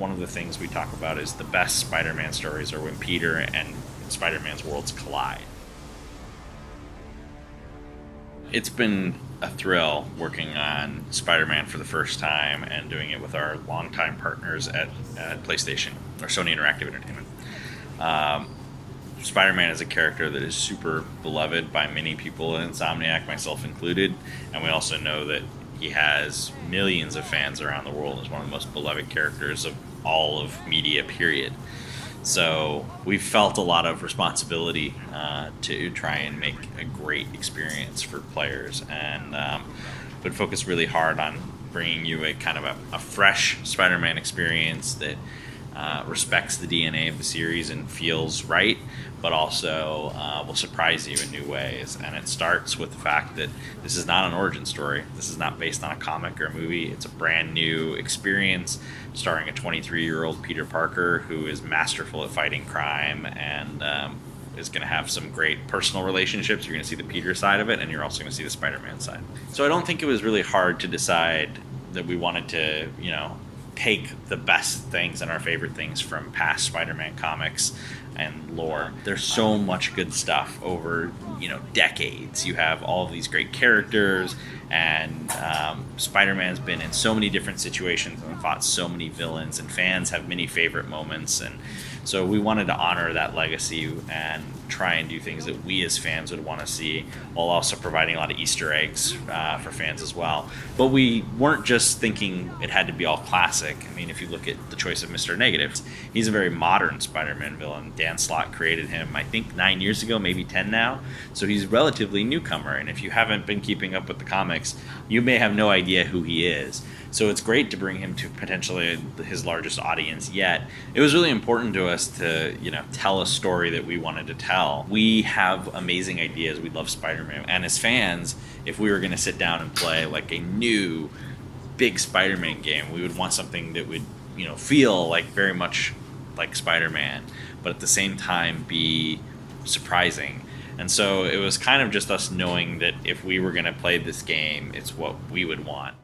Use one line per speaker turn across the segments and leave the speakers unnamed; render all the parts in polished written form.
one of the things we talk about is the best Spider-Man stories are when Peter and Spider-Man's worlds collide. It's been a thrill working on Spider-Man for the first time and doing it with our longtime partners at PlayStation, or Sony Interactive Entertainment. Spider-Man is a character that is super beloved by many people in Insomniac, myself included, and we also know that he has millions of fans around the world and is one of the most beloved characters of all of media, period. So we've felt a lot of responsibility to try and make a great experience for players, and would focus really hard on bringing you a kind of a fresh Spider-Man experience that respects the DNA of the series and feels right, but also will surprise you in new ways. And it starts with the fact that this is not an origin story. This is not based on a comic or a movie. It's a brand new experience starring a 23-year-old Peter Parker who is masterful at fighting crime and is going to have some great personal relationships. You're going to see the Peter side of it, and you're also going to see the Spider-Man side. So I don't think it was really hard to decide that we wanted to, take the best things and our favorite things from past Spider-Man comics and lore. There's so much good stuff over, decades. You have all of these great characters, and Spider-Man's been in so many different situations and fought so many villains, and fans have many favorite moments, and so we wanted to honor that legacy and try and do things that we as fans would want to see, while also providing a lot of Easter eggs for fans as well. But we weren't just thinking it had to be all classic. I mean, if you look at the choice of Mr. Negative, he's a very modern Spider-Man villain. Dan Slott created him, I think, 9 years ago, maybe 10 now. So he's relatively newcomer, and if you haven't been keeping up with the comics, you may have no idea who he is. So it's great to bring him to potentially his largest audience yet. It was really important to us to, tell a story that we wanted to tell. We have amazing ideas. We love Spider-Man. And as fans, if we were going to sit down and play like a new big Spider-Man game, we would want something that would, feel like very much like Spider-Man, but at the same time be surprising. And so it was kind of just us knowing that if we were going to play this game, it's what we would want.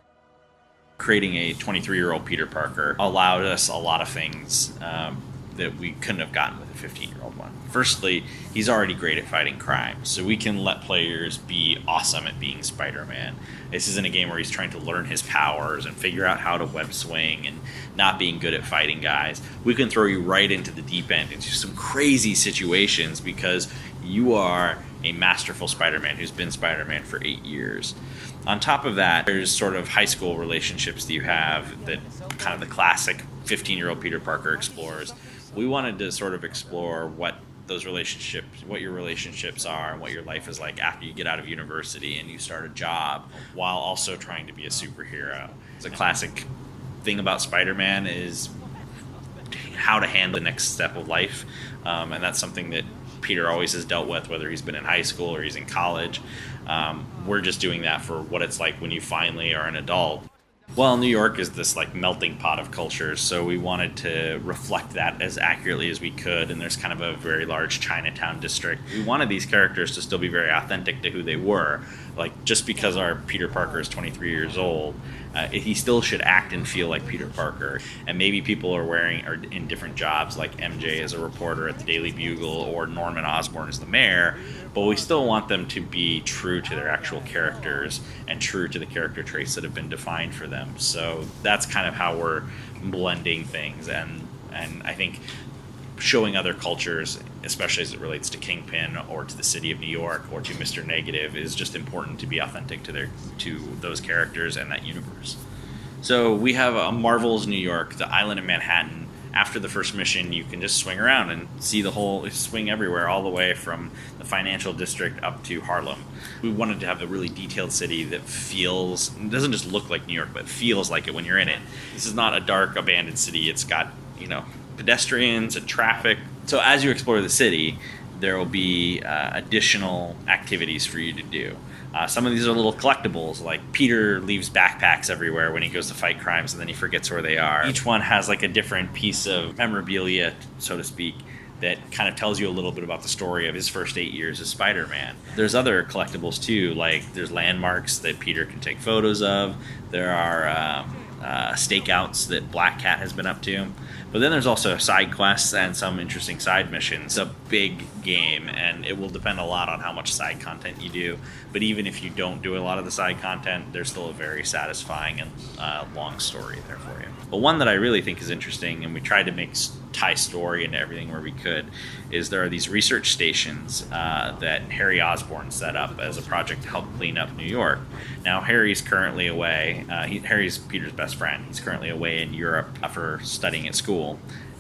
Creating a 23-year-old Peter Parker allowed us a lot of things that we couldn't have gotten with a 15-year-old one. Firstly, he's already great at fighting crime, so we can let players be awesome at being Spider-Man. This isn't a game where he's trying to learn his powers and figure out how to web swing and not being good at fighting guys. We can throw you right into the deep end, into some crazy situations, because you are a masterful Spider-Man who's been Spider-Man for 8 years. On top of that, there's sort of high school relationships that you have that kind of the classic 15-year-old Peter Parker explores. We wanted to sort of explore what those relationships, what your relationships are, and what your life is like after you get out of university and you start a job, while also trying to be a superhero. It's a classic thing about Spider-Man is how to handle the next step of life, and that's something that Peter always has dealt with, whether he's been in high school or he's in college. We're just doing that for what it's like when you finally are an adult. Well, New York is this like melting pot of cultures, so we wanted to reflect that as accurately as we could, and there's kind of a very large Chinatown district. We wanted these characters to still be very authentic to who they were. Like, just because our Peter Parker is 23 years old, he still should act and feel like Peter Parker. And maybe people are in different jobs, like MJ as a reporter at the Daily Bugle or Norman Osborn as the mayor, but we still want them to be true to their actual characters and true to the character traits that have been defined for them. So that's kind of how we're blending things, and I think showing other cultures, especially as it relates to Kingpin or to the city of New York or to Mr. Negative, is just important to be authentic to those characters and that universe. So we have a Marvel's New York, the island of Manhattan. After the first mission, you can just swing around and see swing everywhere, all the way from the financial district up to Harlem. We wanted to have a really detailed city that doesn't just look like New York, but feels like it when you're in it. This is not a dark, abandoned city. It's got, pedestrians and traffic. So as you explore the city, there will be additional activities for you to do. Some of these are little collectibles, like Peter leaves backpacks everywhere when he goes to fight crimes and then he forgets where they are. Each one has like a different piece of memorabilia, so to speak, that kind of tells you a little bit about the story of his first 8 years as Spider-Man. There's other collectibles too, like there's landmarks that Peter can take photos of. There are stakeouts that Black Cat has been up to. But then there's also side quests and some interesting side missions. It's a big game, and it will depend a lot on how much side content you do. But even if you don't do a lot of the side content, there's still a very satisfying and long story there for you. But one that I really think is interesting, and we tried to tie story into everything where we could, is there are these research stations that Harry Osborn set up as a project to help clean up New York. Now, Harry's currently away. Harry's Peter's best friend. He's currently away in Europe for studying at school.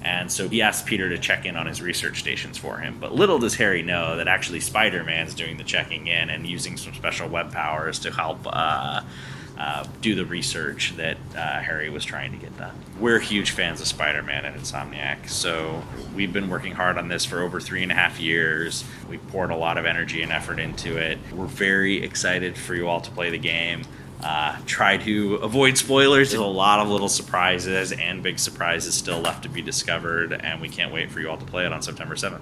And so he asked Peter to check in on his research stations for him. But little does Harry know that actually Spider-Man's doing the checking in and using some special web powers to help do the research that Harry was trying to get done. We're huge fans of Spider-Man at Insomniac, so we've been working hard on this for over 3.5 years. We've poured a lot of energy and effort into it. We're very excited for you all to play the game. Try to avoid spoilers. There's a lot of little surprises and big surprises still left to be discovered, and we can't wait for you all to play it on September 7th.